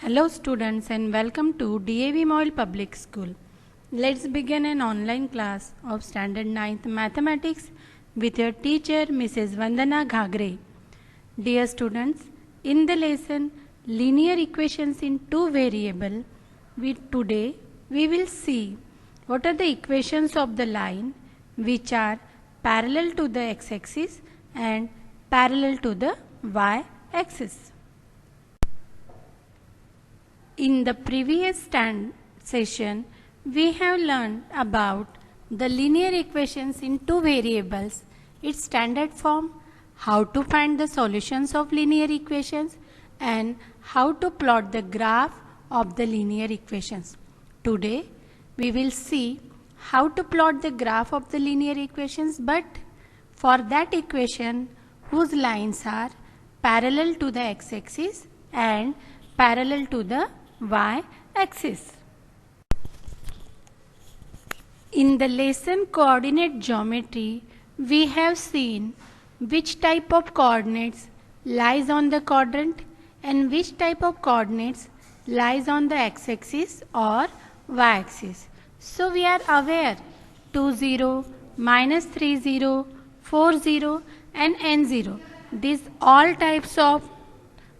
Hello students and welcome to DAV Moyle Public School. Let's begin an online class of Standard 9th Mathematics with your teacher Mrs. Vandana Ghagre. Dear students, in the lesson Linear Equations in Two Variable, today we will see what are the equations of the line which are parallel to the x-axis and parallel to the y-axis. In the previous session, we have learned about the linear equations in two variables, its standard form, how to find the solutions of linear equations, and how to plot the graph of the linear equations. Today, we will see how to plot the graph of the linear equations, but for that equation whose lines are parallel to the x-axis and parallel to the y-axis. In the lesson coordinate geometry, we have seen which type of coordinates lies on the quadrant and which type of coordinates lies on the x-axis or y-axis. So we are aware 2, 0, minus 3, 0, 4, 0 and n0. These all types of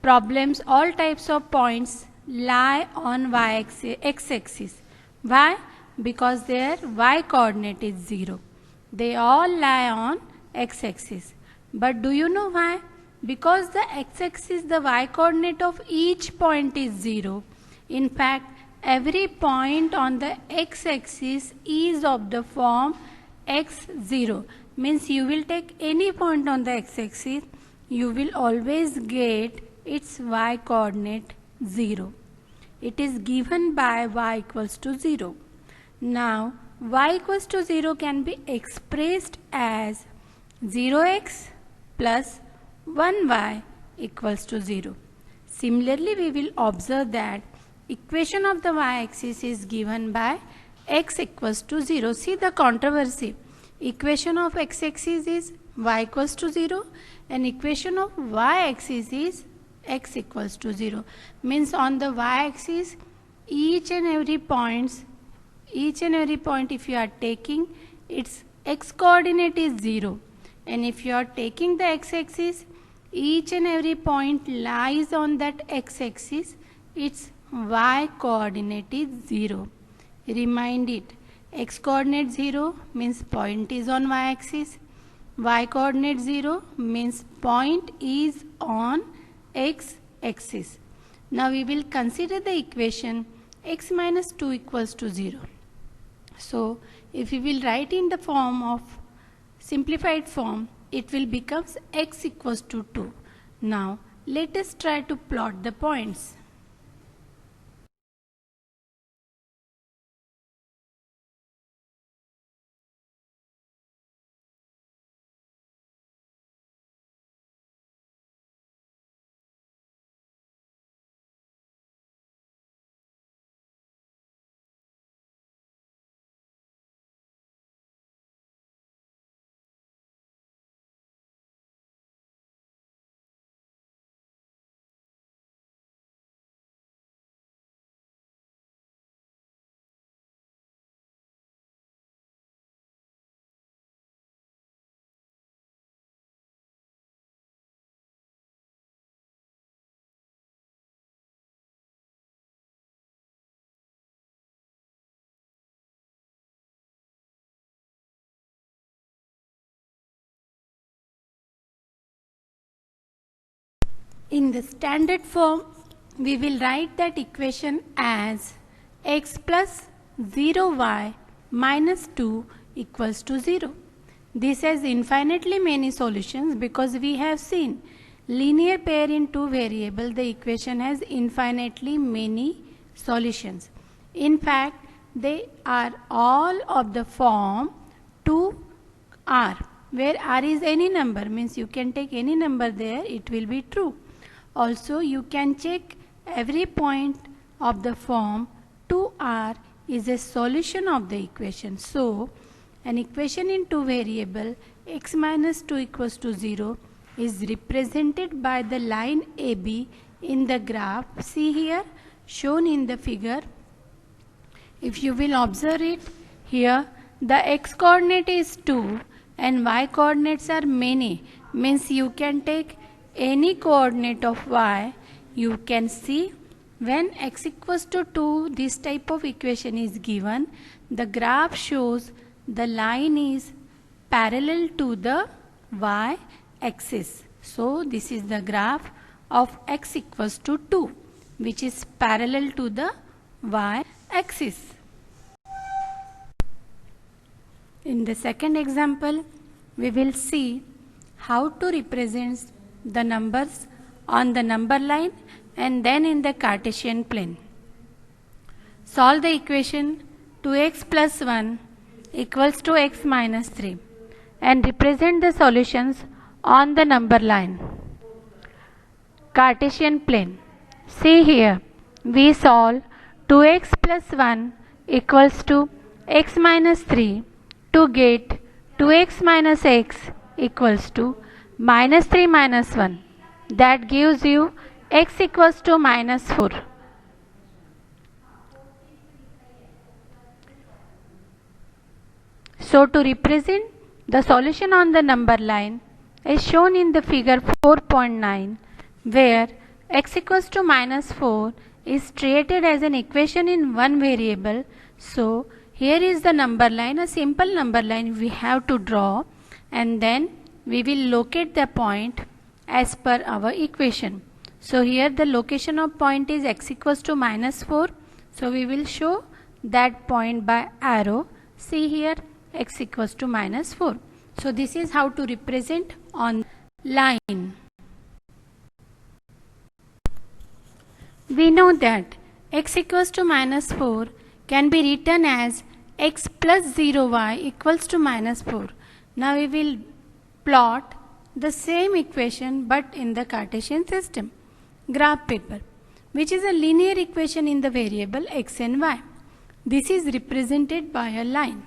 problems, all types of points lie on x-axis. Why? Because their y coordinate is 0. They all lie on x-axis. But do you know why? Because the x-axis, the y coordinate of each point is 0. In fact, every point on the x-axis is of the form x0. Means you will take any point on the x-axis, you will always get its y coordinate 0. It is given by y equals to 0. Now, y equals to 0 can be expressed as 0x plus 1y equals to 0. Similarly, we will observe that equation of the y-axis is given by x equals to 0. See the controversy. Equation of x-axis is y equals to 0 and equation of y-axis is x equals to 0. Means on the y-axis each and every point if you are taking, its x coordinate is 0, and if you are taking the x-axis, each and every point lies on that x-axis, its y coordinate is 0. Remind it, x coordinate 0 means point is on y-axis, y coordinate 0 means point is on x-axis. Now we will consider the equation x minus 2 equals to 0. So if we will write in the form of simplified form, it will become x equals to 2. Now let us try to plot the points. In the standard form, we will write that equation as x plus 0y minus 2 equals to 0. This has infinitely many solutions because we have seen linear pair in two variable, the equation has infinitely many solutions. In fact, they are all of the form 2r, where r is any number, means you can take any number there, it will be true. Also, you can check every point of the form 2r is a solution of the equation. So, an equation in two variable x minus 2 equals to 0 is represented by the line AB in the graph. See here, shown in the figure. If you will observe it, here the x coordinate is 2 and y coordinates are many, means you can take any coordinate of y. You can see when x equals to 2, this type of equation is given. The graph shows the line is parallel to the y axis. So this is the graph of x equals to 2, which is parallel to the y axis. In the second example, we will see how to represent the numbers on the number line and then in the Cartesian plane. Solve the equation 2x plus 1 equals to x minus 3 and represent the solutions on the number line. Cartesian plane. See here, we solve 2x plus 1 equals to x minus 3 to get 2x minus x equals to minus 3 minus 1. That gives you x equals to minus 4. So to represent the solution on the number line is shown in the figure 4.9, where x equals to minus 4 is treated as an equation in one variable. So here is the number line, a simple number line we have to draw, and then we will locate the point as per our equation. So here the location of point is x equals to minus 4. So we will show that point by arrow. See here, x equals to minus 4. So this is how to represent on line. We know that x equals to minus 4 can be written as x plus 0y equals to minus 4. Now we will plot the same equation but in the Cartesian system. Graph paper, which is a linear equation in the variable x and y. This is represented by a line.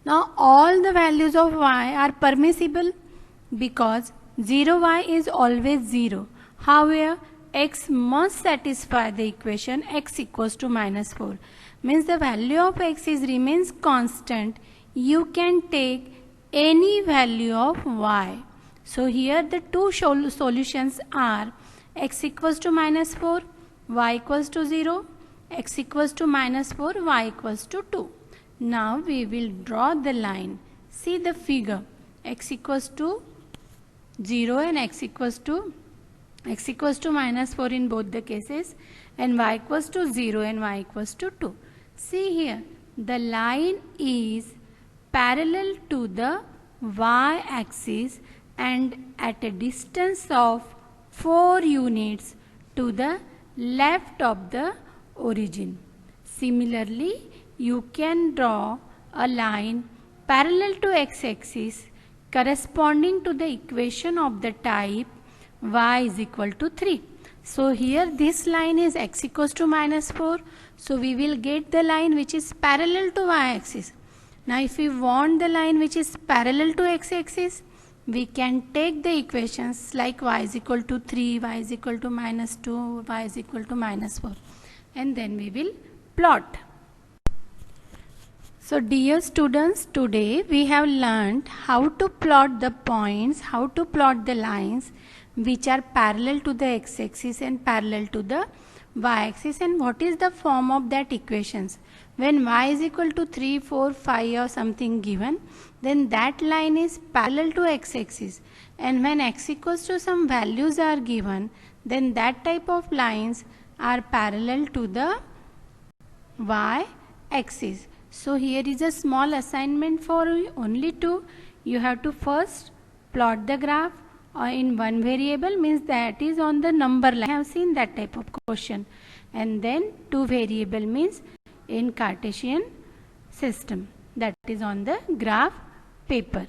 Now all the values of y are permissible because 0y is always 0. However, x must satisfy the equation x equals to minus 4. Means the value of x remains constant. You can take any value of y. So here the two solutions are x equals to minus 4, y equals to 0, x equals to minus 4, y equals to 2. Now we will draw the line. See the figure, x equals to 0 and x equals to minus 4 in both the cases, and y equals to 0 and y equals to 2. See here, the line is parallel to the y axis and at a distance of 4 units to the left of the origin. Similarly, you can draw a line parallel to x-axis corresponding to the equation of the type y is equal to 3. So here this line is x equals to minus 4. So we will get the line which is parallel to y-axis. Now if we want the line which is parallel to x-axis, we can take the equations like y is equal to 3, y is equal to minus 2, y is equal to minus 4, and then we will plot. So dear students, today we have learned how to plot the points, how to plot the lines which are parallel to the x-axis and parallel to the y-axis, and what is the form of that equations. When y is equal to 3, 4, 5 or something given, then that line is parallel to x-axis, and when x equals to some values are given, then that type of lines are parallel to the y-axis. So here is a small assignment for you, only two. You have to first plot the graph in one variable, means that is on the number line. I have seen that type of question. And then two variable means in Cartesian system, that is on the graph paper.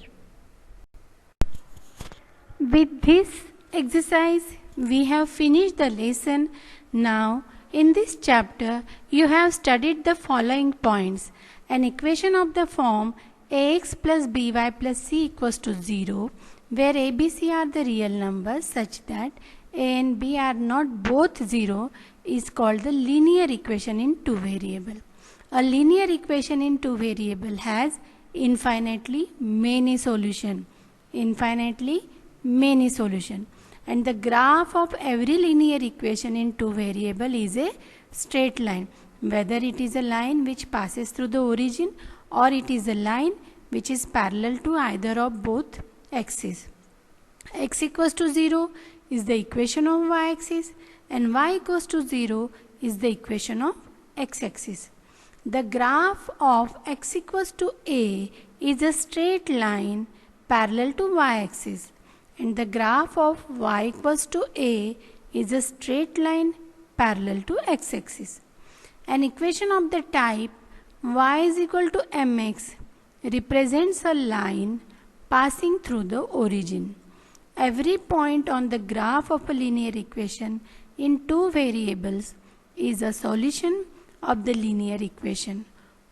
With this exercise we have finished the lesson. Now in this chapter you have studied the following points: an equation of the form ax plus by plus c equals to 0, where a, b, c are the real numbers such that A and B are not both 0 is called the linear equation in two variable. A linear equation in two variable has infinitely many solution. Infinitely many solution. And the graph of every linear equation in two variable is a straight line. Whether it is a line which passes through the origin or it is a line which is parallel to either of both axes. X equals to 0 is the equation of y-axis and y equals to 0 is the equation of x-axis. The graph of x equals to a is a straight line parallel to y-axis and the graph of y equals to a is a straight line parallel to x-axis. An equation of the type y is equal to mx represents a line passing through the origin. Every point on the graph of a linear equation in two variables is a solution of the linear equation.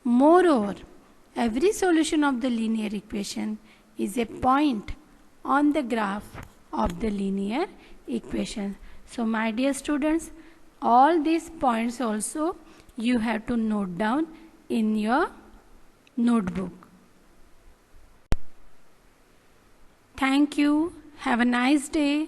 Moreover, every solution of the linear equation is a point on the graph of the linear equation. So my dear students, all these points also you have to note down in your notebook. Thank you. Have a nice day.